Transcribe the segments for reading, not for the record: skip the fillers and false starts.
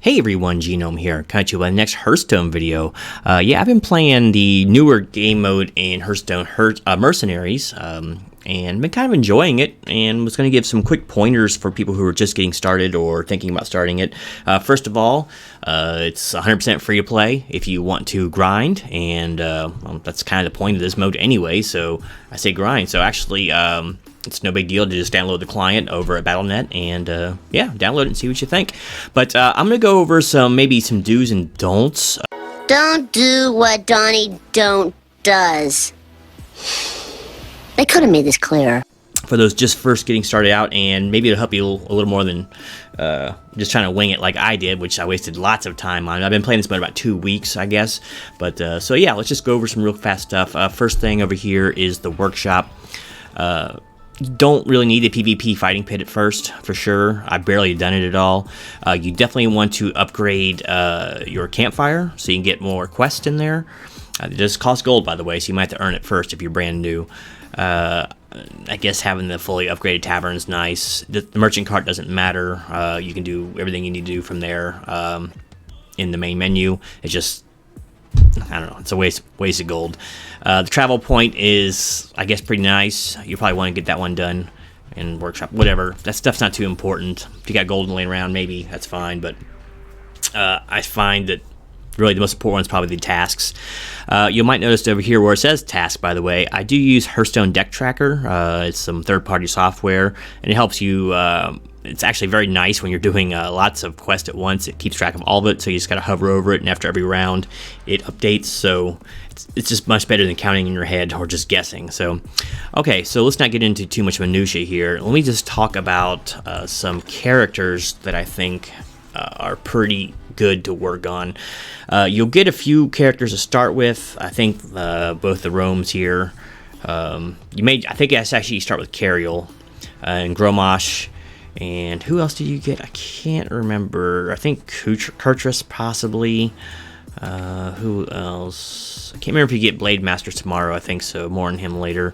Hey everyone, Genome here, coming to my next Hearthstone video. Yeah, I've been playing the newer game mode in Hearthstone Mercenaries, and been kind of enjoying it, and was going to give some quick pointers for people who are just getting started or thinking about starting it. First of all, it's 100% free to play if you want to grind, and well, that's kind of the point of this mode anyway, so I say grind. So actually, it's no big deal to just download the client over at Battle.net and, yeah, download it and see what you think. But I'm going to go over maybe some do's and don'ts. Don't do what Donnie Don't does. They could have made this clearer. For those just first getting started out, and maybe it'll help you a little more than just trying to wing it like I did, which I wasted lots of time on. I've been playing this mode about 2 weeks, I guess. But, so yeah, let's just go over some real fast stuff. First thing over here is the workshop. You don't really need a PvP fighting pit at first, for sure. I barely done it at all. You definitely want to upgrade your campfire so you can get more quests in there. It does cost gold, by the way, so you might have to earn it first if you're brand new. I guess having the fully upgraded tavern is nice. The merchant cart doesn't matter. You can do everything you need to do from there in the main menu. It's just, I don't know, it's a waste of gold. The travel point is, I guess, pretty nice. You probably want to get that one done in workshop, whatever. That stuff's not too important. If you got gold laying around, maybe that's fine, but I find that really the most important one is probably the tasks. You might notice over here where it says task, by the way, I do use Hearthstone Deck Tracker. It's some third-party software, and it helps you. It's actually very nice when you're doing lots of quests at once. It keeps track of all of it, so you just gotta hover over it, and after every round, it updates. So it's just much better than counting in your head or just guessing. So, okay, so let's not get into too much minutia here. Let me just talk about some characters that I think are pretty good to work on. You'll get a few characters to start with. I think both the roams here. I think it's actually you start with Cariel and Gromosh. And who else did you get? I can't remember. I think Kurtris possibly. Who else? I can't remember if you get Blade Master tomorrow. I think so. More on him later.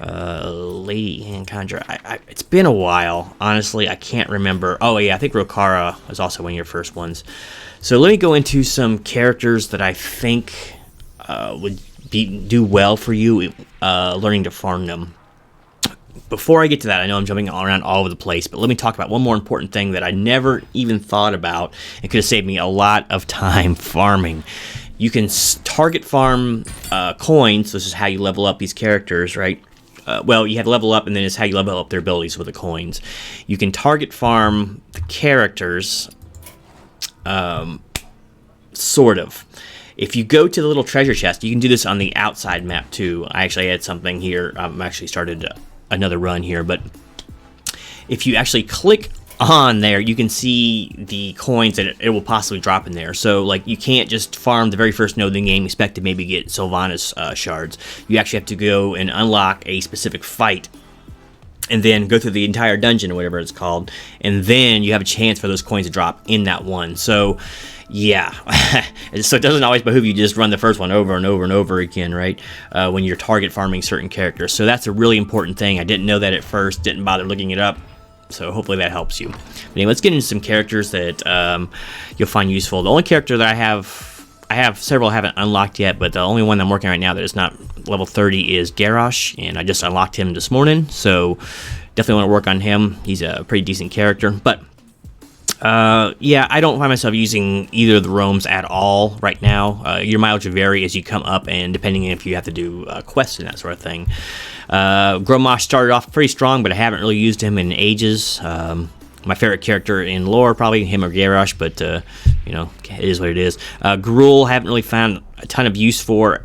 Lady Anaconda. It's been a while. Honestly, I can't remember. Oh, yeah, I think Rexxar is also one of your first ones. So let me go into some characters that I think would do well for you learning to farm them. Before I get to that, I know I'm jumping around all over the place, but let me talk about one more important thing that I never even thought about and could have saved me a lot of time farming. You can target farm coins. This is how you level up these characters, right? Well, you have to level up, and then it's how you level up their abilities with the coins. You can target farm the characters, sort of. If you go to the little treasure chest, you can do this on the outside map too. I actually had something here. I'm actually started another run here, but if you actually click on there, you can see the coins that it will possibly drop in there. So, like, you can't just farm the very first node of the game, expect to maybe get Sylvanas shards. You actually have to go and unlock a specific fight, and then go through the entire dungeon or whatever it's called, and then you have a chance for those coins to drop in that one. So, yeah, so it doesn't always behoove you to just run the first one over and over and over again, right, when you're target farming certain characters. So that's a really important thing. I didn't know that at first, didn't bother looking it up, so hopefully that helps you. But anyway, let's get into some characters that you'll find useful. The only character that I have several I haven't unlocked yet, but the only one I'm working right now that is not level 30 is Ragnaros, and I just unlocked him this morning, so definitely want to work on him. He's a pretty decent character, but yeah, I don't find myself using either of the roams at all right now. Your mileage will vary as you come up, and depending if you have to do quests and that sort of thing. Gromosh started off pretty strong, but I haven't really used him in ages. My favorite character in lore, probably him or Ragnaros, but you know, it is what it is. Gruul, haven't really found a ton of use for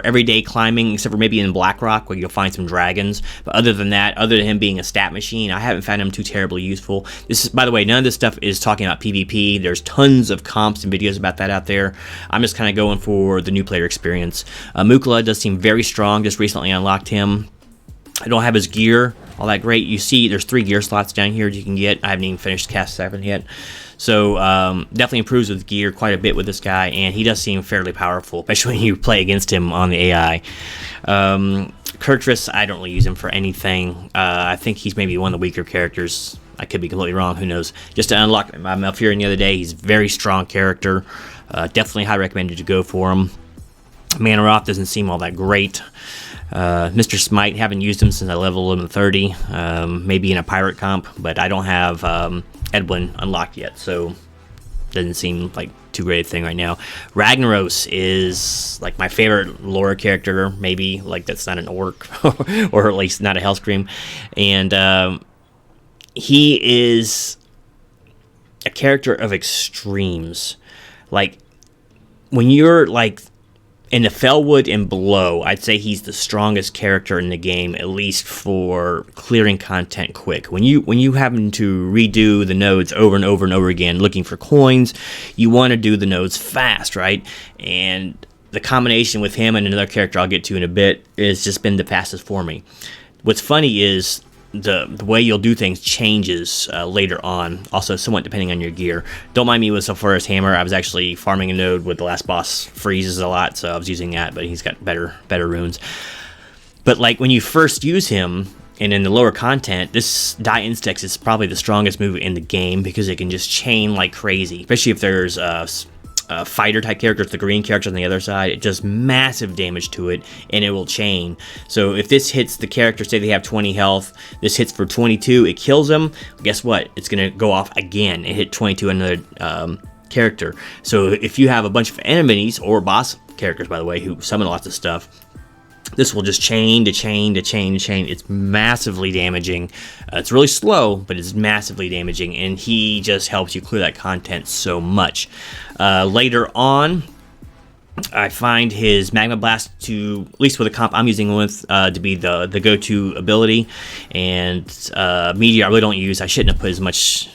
everyday climbing, except for maybe in Blackrock where you'll find some dragons. But other than that, other than him being a stat machine, I haven't found him too terribly useful. This is, by the way, none of this stuff is talking about PvP. There's tons of comps and videos about that out there. I'm just kind of going for the new player experience. Mukla does seem very strong. Just recently unlocked him. I don't have his gear all that great. You see there's 3 gear slots down here you can get. I haven't even finished Cast 7 yet. So definitely improves with gear quite a bit with this guy, and he does seem fairly powerful, especially when you play against him on the AI. Kurtris, I don't really use him for anything. I think he's maybe one of the weaker characters I could be completely wrong. Who knows? Just to unlock my Malfurion the other day. He's a very strong character. Definitely high recommended to go for him. Manaroth doesn't seem all that great. Mr. Smite, haven't used him since I leveled him to 30. Maybe in a pirate comp, but I don't have Edwin unlocked yet, so doesn't seem like too great a thing right now. Ragnaros is like my favorite lore character, maybe, like that's not an orc, or at least not a Hellscream. And he is a character of extremes. Like, when you're like in the Fellwood and below, I'd say he's the strongest character in the game, at least for clearing content quick. When you happen to redo the nodes over and over and over again, looking for coins, you want to do the nodes fast, right? And the combination with him and another character I'll get to in a bit has just been the fastest for me. What's funny is the way you'll do things changes later on, also somewhat depending on your gear. Don't mind me with Sulphurous Hammer. I was actually farming a node with the last boss freezes a lot, so I was using that, but he's got better runes. But like when you first use him, and in the lower content, this Die Instex is probably the strongest move in the game because it can just chain like crazy, especially if there's fighter type characters, the green character on the other side. It does massive damage to it, and it will chain. So if this hits the character, say they have 20 health, this hits for 22, it kills them. Guess what? It's gonna go off again and hit 22 another character. So if you have a bunch of enemies or boss characters, by the way, who summon lots of stuff, this will just chain to chain to chain to chain. It's massively damaging. It's really slow, but it's massively damaging, and he just helps you clear that content so much. Later on, I find his Magma Blast to, at least with the comp I'm using with, to be the go-to ability, and Meteor I really don't use. I shouldn't have put as much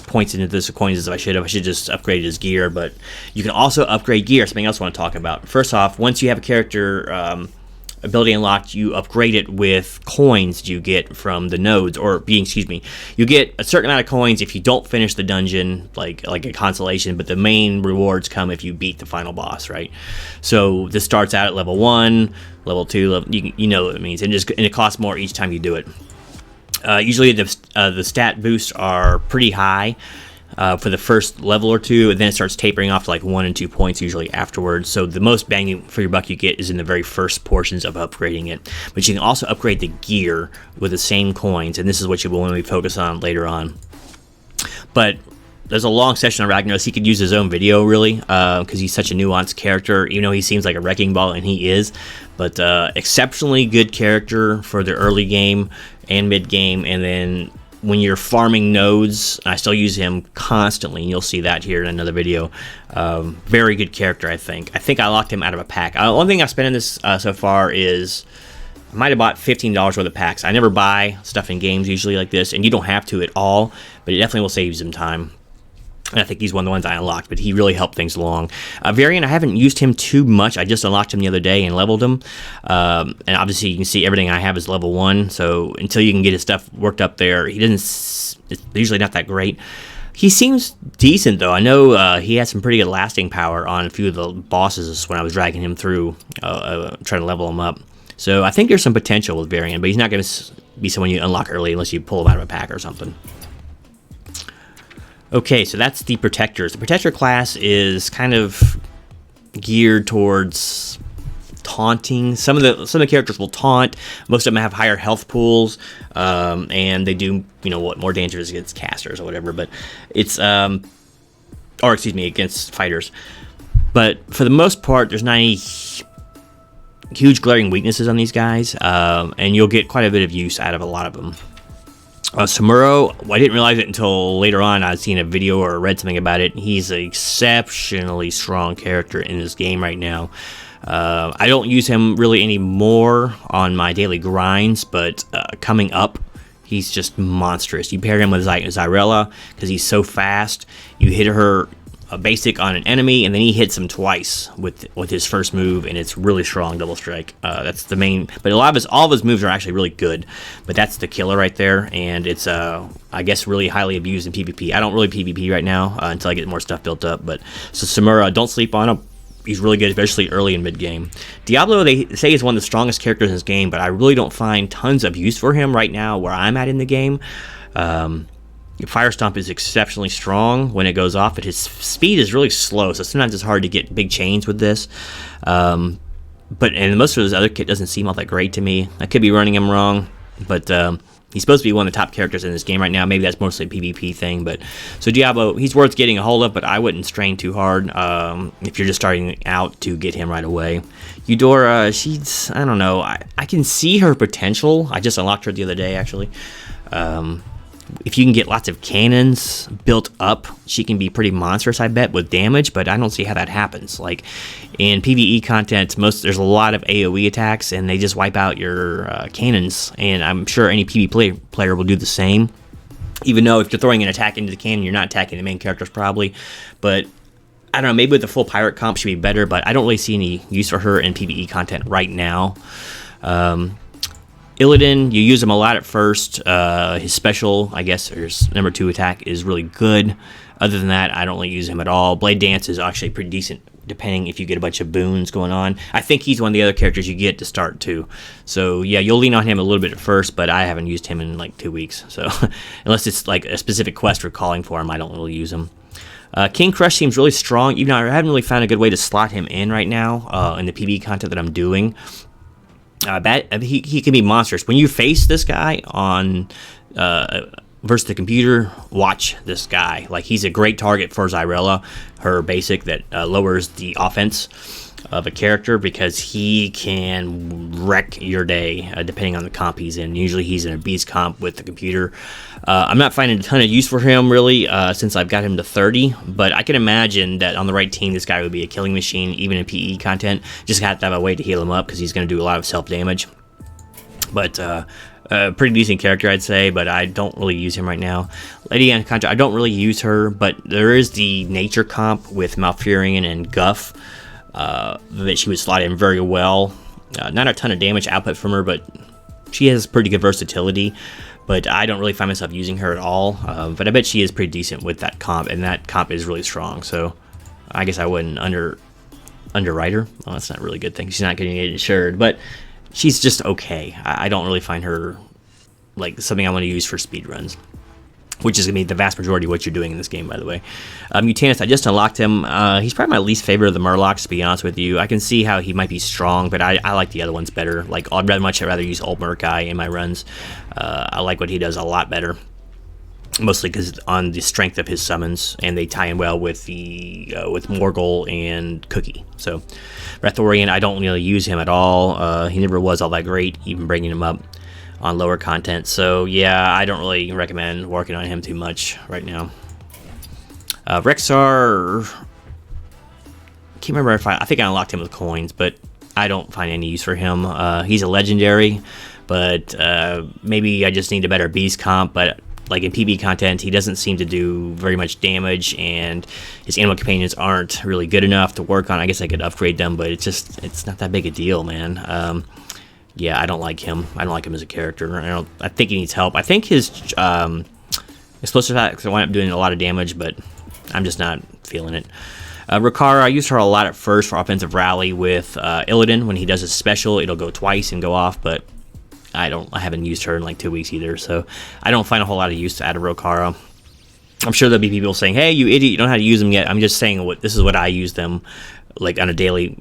points into this coins as I should have. I should just upgrade his gear, but you can also upgrade gear. Something else I want to talk about. First off, once you have a character ability unlocked, you upgrade it with coins you get from the nodes, or you get a certain amount of coins if you don't finish the dungeon, like a consolation, but the main rewards come if you beat the final boss, right? So this starts out at level 1, level 2, you know what it means, and it costs more each time you do it. Usually the stat boosts are pretty high for the first level or two, and then it starts tapering off to like 1 and 2 points usually afterwards. So the most bang for your buck you get is in the very first portions of upgrading it. But you can also upgrade the gear with the same coins, and this is what you will only focus on later on. But there's a long session on Ragnaros. He could use his own video, really, because he's such a nuanced character. Even though he seems like a wrecking ball, and he is. But exceptionally good character for the early game and mid game, and then when you're farming nodes, I still use him constantly, and you'll see that here in another video. Very good character, I think. I think I locked him out of a pack. The only thing I've spent in this so far is I might have bought $15 worth of packs. I never buy stuff in games usually like this, and you don't have to at all, but it definitely will save you some time. And I think he's one of the ones I unlocked, but he really helped things along. Variant, I haven't used him too much. I just unlocked him the other day and leveled him. And obviously you can see everything I have is level 1, so until you can get his stuff worked up there, it's usually not that great. He seems decent, though. I know he has some pretty good lasting power on a few of the bosses when I was dragging him through, trying to level him up. So I think there's some potential with Variant, but he's not going to be someone you unlock early unless you pull him out of a pack or something. Okay, so that's the Protectors. The Protector class is kind of geared towards taunting. Some of the characters will taunt. Most of them have higher health pools, and they do, more dangerous against casters or whatever. But it's, against fighters. But for the most part, there's not any huge glaring weaknesses on these guys, and you'll get quite a bit of use out of a lot of them. Samuro, I didn't realize it until later on. I'd seen a video or read something about it. He's an exceptionally strong character in this game right now. I don't use him really anymore on my daily grinds, but coming up, he's just monstrous. You pair him with Tyrella because he's so fast. You hit her a basic on an enemy, and then he hits him twice with his first move, and it's really strong double strike. That's the main, but all of his moves are actually really good, but that's the killer right there, and it's I guess really highly abused in PvP. I don't really PvP right now until I get more stuff built up, but so Samuro, don't sleep on him. He's really good, especially early and mid-game. Diablo, they say, is one of the strongest characters in this game, but I really don't find tons of use for him right now where I'm at in the game. Fire Stomp is exceptionally strong when it goes off, but his speed is really slow, so sometimes it's hard to get big chains with this. And most of his other kit doesn't seem all that great to me. I could be running him wrong, but he's supposed to be one of the top characters in this game right now. Maybe that's mostly a PvP thing, but so Diablo, he's worth getting a hold of, but I wouldn't strain too hard if you're just starting out to get him right away. Eudora, she's, I don't know, I can see her potential. I just unlocked her the other day, actually. If you can get lots of cannons built up, she can be pretty monstrous, I bet, with damage, but I don't see how that happens. Like, in PvE content, there's a lot of AoE attacks, and they just wipe out your cannons, and I'm sure any PvP player will do the same. Even though if you're throwing an attack into the cannon, you're not attacking the main characters, probably. But, I don't know, maybe with the full pirate comp should be better, but I don't really see any use for her in PvE content right now. Illidan, you use him a lot at first. His special, I guess, or his number 2 attack is really good. Other than that, I don't really use him at all. Blade Dance is actually pretty decent, depending if you get a bunch of boons going on. I think he's one of the other characters you get to start, too. So, yeah, you'll lean on him a little bit at first, but I haven't used him in, like, 2 weeks. So, unless it's, like, a specific quest for calling for him, I don't really use him. King Crush seems really strong, even though I haven't really found a good way to slot him in right now in the PvE content that I'm doing. He can be monstrous. When you face this guy on versus the computer, watch this guy. Like, he's a great target for Tyrella, her basic that lowers the offense of a character, because he can wreck your day depending on the comp he's in. Usually he's in a beast comp with the computer. I'm not finding a ton of use for him really since I've got him to 30, but I can imagine that on the right team this guy would be a killing machine even in PE content. Just have to have a way to heal him up because he's going to do a lot of self damage. But pretty decent character, I'd say, but I don't really use him right now. Lady Anaconda, I don't really use her, but there is the nature comp with Malfurion and Guff that she would slot in very well. Not a ton of damage output from her, but she has pretty good versatility. But I don't really find myself using her at all. But I bet she is pretty decent with that comp, and that comp is really strong. So I guess I wouldn't underwrite her. Well, that's not a really good thing. She's not getting it insured, but she's just okay. I don't really find her like something I want to use for speedruns, which is going to be the vast majority of what you're doing in this game, by the way. Mutanus, I just unlocked him. He's probably my least favorite of the Murlocs, to be honest with you. I can see how he might be strong, but I like the other ones better. Like, I'd rather use Old Murkai in my runs. I like what he does a lot better, mostly because on the strength of his summons, and they tie in well with with Morgul and Cookie. So, Breathorian, I don't really use him at all. He never was all that great, even bringing him up on lower content. So yeah, I don't really recommend working on him too much right now. Rexxar, can't remember if I think I unlocked him with coins, but I don't find any use for him. He's a legendary, but maybe I just need a better beast comp. But like in PB content, he doesn't seem to do very much damage, and his animal companions aren't really good enough to work on. I guess I could upgrade them, but it's not that big a deal, man. Yeah, I don't like him. I don't like him as a character. I think he needs help. I think his explosive attacks wind up doing a lot of damage, but I'm just not feeling it. Rexxar, I used her a lot at first for offensive rally with Illidan. When he does his special, it'll go twice and go off, but I haven't used her in like 2 weeks either, so I don't find a whole lot of use out of Rexxar. I'm sure there'll be people saying, "Hey, you idiot, you don't know how to use them yet." I'm just saying this is what I use them like on a daily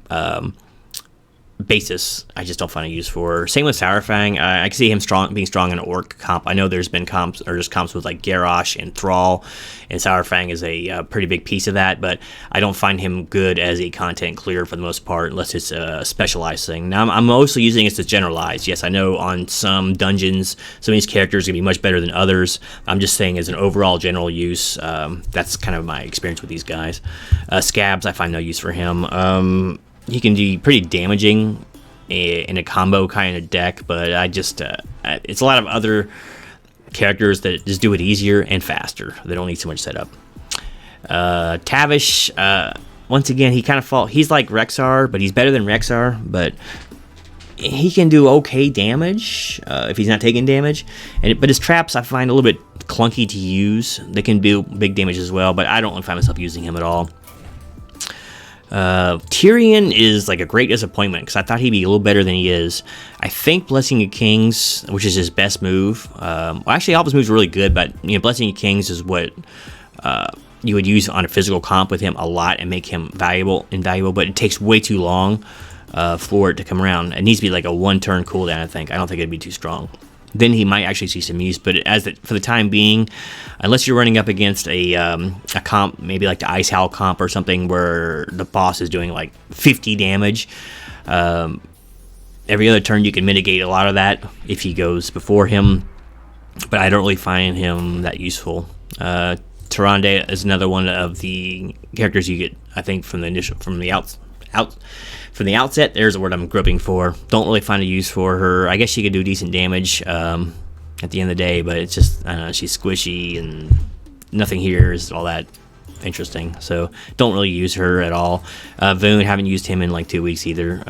basis. I just don't find a use for. Same with Saurfang. I can see him being strong in an orc comp. I know there's been comps with like Garrosh and Thrall, and Saurfang is a pretty big piece of that, but I don't find him good as a content clear for the most part, unless it's a specialized thing. Now, I'm mostly using it as generalized. Yes, I know on some dungeons, some of these characters are going to be much better than others. I'm just saying as an overall general use, that's kind of my experience with these guys. Scabs, I find no use for him. He can be pretty damaging in a combo kind of deck, but it's a lot of other characters that just do it easier and faster. They don't need so much setup. Tavish, once again, he's like Rexxar, but he's better than Rexxar, but he can do okay damage if he's not taking damage. But his traps I find a little bit clunky to use. They can do big damage as well, but I don't find myself using him at all. Tyrion is like a great disappointment because I thought he'd be a little better than he is. I think Blessing of Kings, which is his best move, well, actually all of his moves are really good, but Blessing of Kings is what you would use on a physical comp with him a lot and make him invaluable, but it takes way too long for it to come around. It needs to be like a 1-turn cooldown, I think. I don't think it'd be too strong. Then he might actually see some use, but for the time being, unless you're running up against a comp, maybe like the Ice Howl comp or something, where the boss is doing like 50 damage, every other turn you can mitigate a lot of that if he goes before him, but I don't really find him that useful. Tyrande is another one of the characters you get, I think, from the outset. There's a word I'm groping for. Don't really find a use for her. I guess she could do decent damage at the end of the day, but it's just, I don't know, she's squishy and nothing here is all that interesting. So don't really use her at all. Vulgen, haven't used him in like 2 weeks either.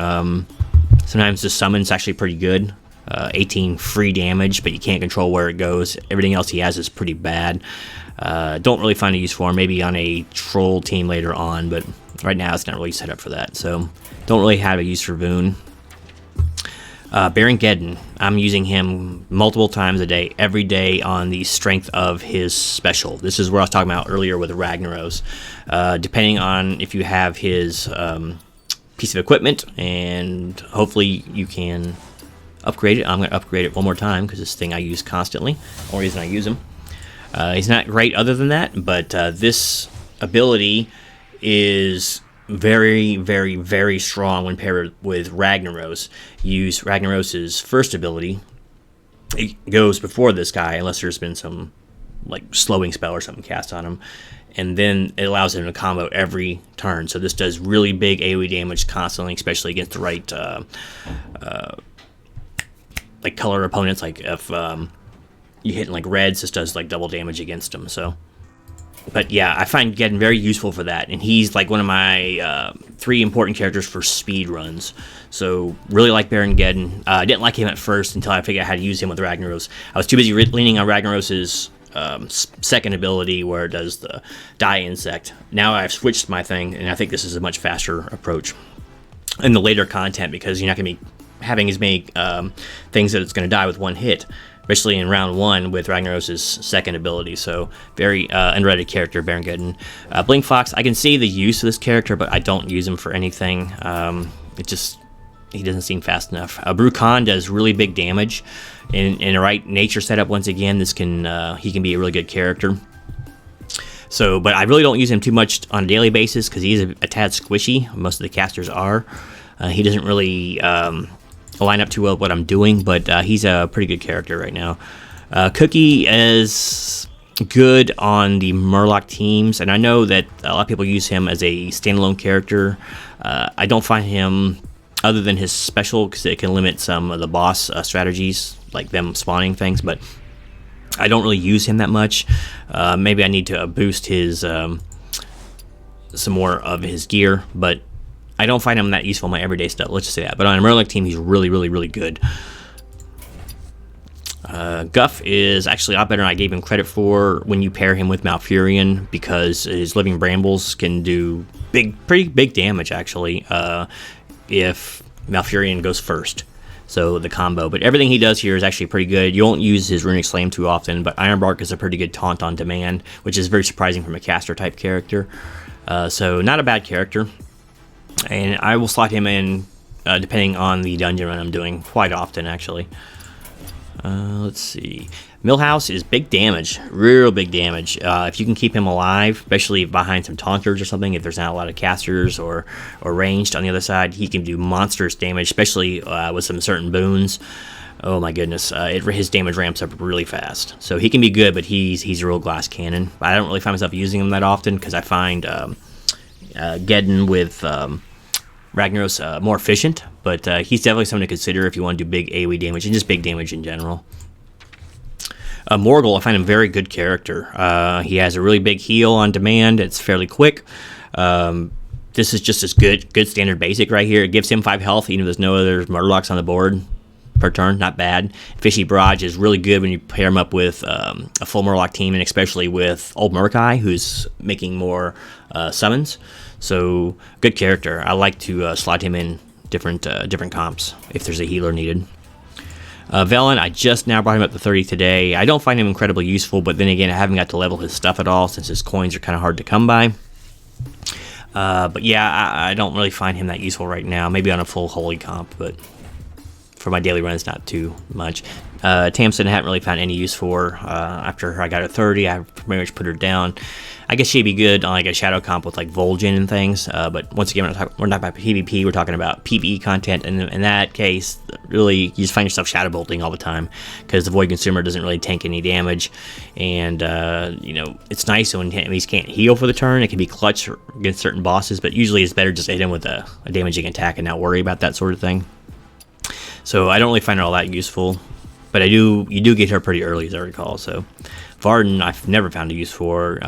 Sometimes the summon's actually pretty good. 18 free damage, but you can't control where it goes. Everything else he has is pretty bad. Don't really find a use for him. Maybe on a troll team later on, but right now it's not really set up for that. So don't really have a use for Vulgen. Baron, I'm using him multiple times a day, every day on the strength of his special. This is what I was talking about earlier with Ragnaros. Depending on if you have his piece of equipment, and hopefully you can upgrade it. I'm going to upgrade it one more time because this thing I use constantly. Only reason I use him. He's not great other than that, but this ability is very, very, very strong when paired with Ragnaros. Use Ragnaros' first ability. It goes before this guy, unless there's been some like slowing spell or something cast on him, and then it allows him to combo every turn. So this does really big AoE damage constantly, especially against the right like color opponents. Like if you hit in like reds, this does like double damage against them. So, but yeah, I find Geddon very useful for that, and he's like one of my 3 important characters for speed runs. So really like Baron Geddon. I didn't like him at first until I figured out how to use him with Ragnaros. I was too busy leaning on Ragnaros' second ability where it does the die insect. Now I've switched my thing, and I think this is a much faster approach in the later content because you're not going to be having as many things that it's going to die with one hit, especially in round 1 with Ragnaros' second ability. So very underrated character, Baron Geddon. Blink Fox, I can see the use of this character, but I don't use him for anything. He doesn't seem fast enough. Brukan does really big damage. In a right nature setup, once again, he can be a really good character. So, but I really don't use him too much on a daily basis because he's a tad squishy. Most of the casters are. He doesn't really line up too well with what I'm doing, but he's a pretty good character right now. Cookie is good on the Murloc teams, and I know that a lot of people use him as a standalone character. I don't find him, other than his special, because it can limit some of the boss strategies, like them spawning things, but I don't really use him that much. Maybe I need to boost his some more of his gear, but I don't find him that useful in my everyday stuff. Let's just say that. But on a Murloc team, he's really, really, really good. Guff is actually a lot better than I gave him credit for when you pair him with Malfurion, because his Living Brambles can do pretty big damage, actually, if Malfurion goes first. So the combo. But everything he does here is actually pretty good. You won't use his Runic Slam too often, but Ironbark is a pretty good taunt on demand, which is very surprising from a caster-type character. So not a bad character. And I will slot him in depending on the dungeon run I'm doing quite often, actually. Let's see. Millhouse is big damage, real big damage. If you can keep him alive, especially behind some taunters or something, if there's not a lot of casters or ranged on the other side, he can do monstrous damage, especially with some certain boons. Oh my goodness, his damage ramps up really fast. So he can be good, but he's a real glass cannon. I don't really find myself using him that often because I find Geddon with Ragnaros more efficient, but he's definitely something to consider if you want to do big AoE damage and just big damage in general. Morgul, I find him a very good character. He has a really big heal on demand. It's fairly quick. This is just as good standard basic right here. It gives him 5 health, even if there's no other Murlocs on the board. per turn, not bad. Fishy Barrage is really good when you pair him up with a full Murloc team, and especially with Old Murkai, who's making more summons. So, good character. I like to slot him in different comps if there's a healer needed. Velen, I just now brought him up to 30 today. I don't find him incredibly useful, but then again, I haven't got to level his stuff at all since his coins are kind of hard to come by. But yeah, I don't really find him that useful right now. Maybe on a full holy comp, but for my daily runs, not too much. Tamsin I haven't really found any use for. After I got her 30, I pretty much put her down. I guess she'd be good on like a shadow comp with like Vulgen and things. But once again, we're not about PvP. We're talking about PvE content, and in that case, really, you just find yourself shadow bolting all the time because the Void Consumer doesn't really tank any damage, and you know, it's nice when enemies can't heal for the turn. It can be clutch against certain bosses, but usually it's better just to hit him with a damaging attack and not worry about that sort of thing. So I don't really find her all that useful, but you do get her pretty early, as I recall. So Varden, I've never found a use for.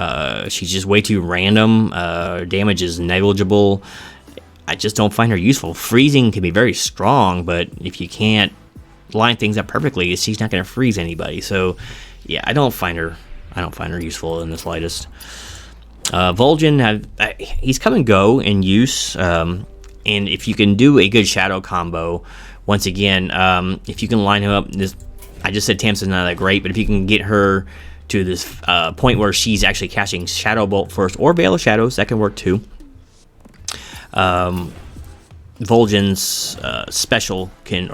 She's just way too random. Damage is negligible. I just don't find her useful. Freezing can be very strong, but if you can't line things up perfectly, she's not going to freeze anybody. So yeah, I don't find her useful in the slightest. Vulgen, he's come and go in use, and if you can do a good shadow combo. Once again, if you can line him up, I just said Tamsin's not that great, but if you can get her to this point where she's actually casting Shadow Bolt first, or Veil of Shadows, that can work too. Vulgen's special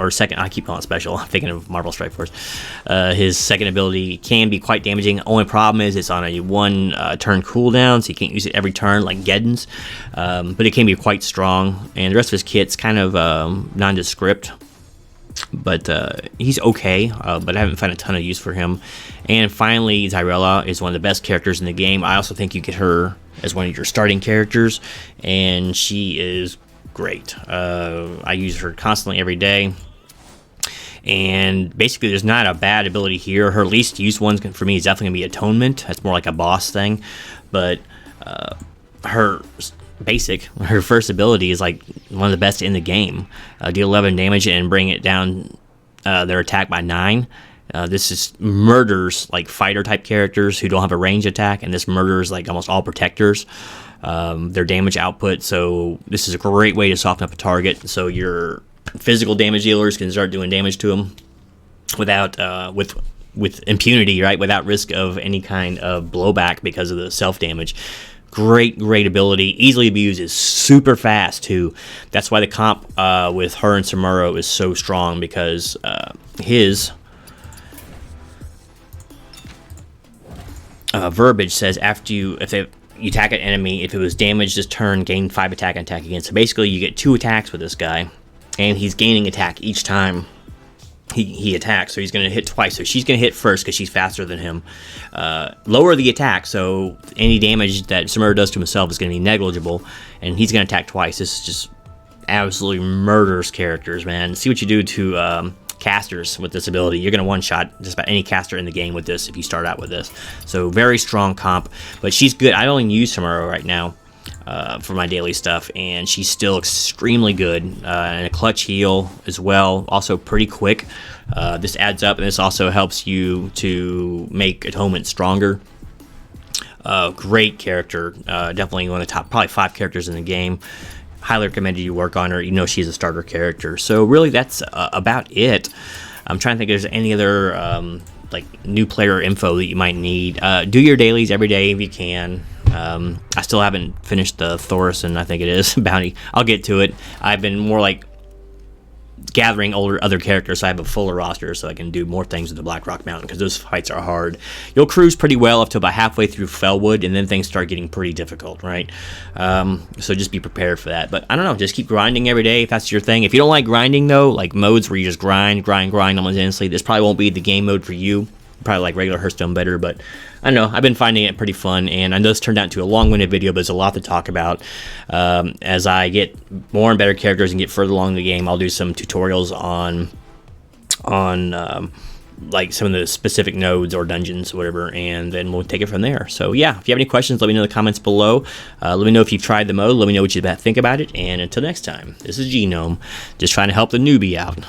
second, I keep calling it special, I'm thinking of Marvel Strike Force. His second ability can be quite damaging. Only problem is it's on a one turn cooldown, so you can't use it every turn like Geddon's. But it can be quite strong, and the rest of his kit's kind of nondescript. But he's okay, but I haven't found a ton of use for him. And finally, Tyrella is one of the best characters in the game. I also think you get her as one of your starting characters, and she is great. I use her constantly every day, and basically there's not a bad ability here. Her least used one for me is definitely going to be Atonement. That's more like a boss thing, but her first ability is like one of the best in the game. Deal 11 damage and bring it down their attack by 9. This is murders like fighter type characters who don't have a range attack, and this murders like almost all protectors, their damage output. So this is a great way to soften up a target, so your physical damage dealers can start doing damage to them without with impunity, right, without risk of any kind of blowback because of the self damage. Great ability, easily abused, is super fast too. That's why the comp with her and Samuro is so strong, because his verbiage says after you attack an enemy, if it was damaged this turn, gain 5 attack and attack again. So basically you get 2 attacks with this guy, and he's gaining attack each time he attacks, so he's going to hit twice. So she's going to hit first because she's faster than him. Lower the attack, so any damage that Samuro does to himself is going to be negligible, and he's going to attack twice. This is just absolutely murders characters, man. See what you do to casters with this ability. You're going to one-shot just about any caster in the game with this if you start out with this. So very strong comp, but she's good. I only use Samuro right now for my daily stuff, and she's still extremely good, and a clutch heal as well, also pretty quick. This adds up, and this also helps you to make Atonement stronger. Great character, definitely one of the top probably 5 characters in the game. Highly recommended you work on her, even though she's a starter character. So really that's about it. I'm trying to think if there's any other like new player info that you might need. Do your dailies every day if you can. I still haven't finished the Thorson, I think it is, bounty. I'll get to it. I've been more like gathering other characters, so I have a fuller roster so I can do more things with the Black Rock Mountain, because those fights are hard. You'll cruise pretty well up to about halfway through Fellwood, and then things start getting pretty difficult, right? So just be prepared for that. But I don't know, just keep grinding every day if that's your thing. If you don't like grinding, though, like modes where you just grind almost endlessly, this probably won't be the game mode for you. Probably like regular Hearthstone better, but I don't know, I've been finding it pretty fun, and I know this turned out into a long-winded video, but there's a lot to talk about. As I get more and better characters and get further along the game, I'll do some tutorials on like some of the specific nodes or dungeons or whatever, and then we'll take it from there. So yeah, if you have any questions, let me know in the comments below. Let me know if you've tried the mode, let me know what you think about it, and until next time, this is Genome, just trying to help the newbie out.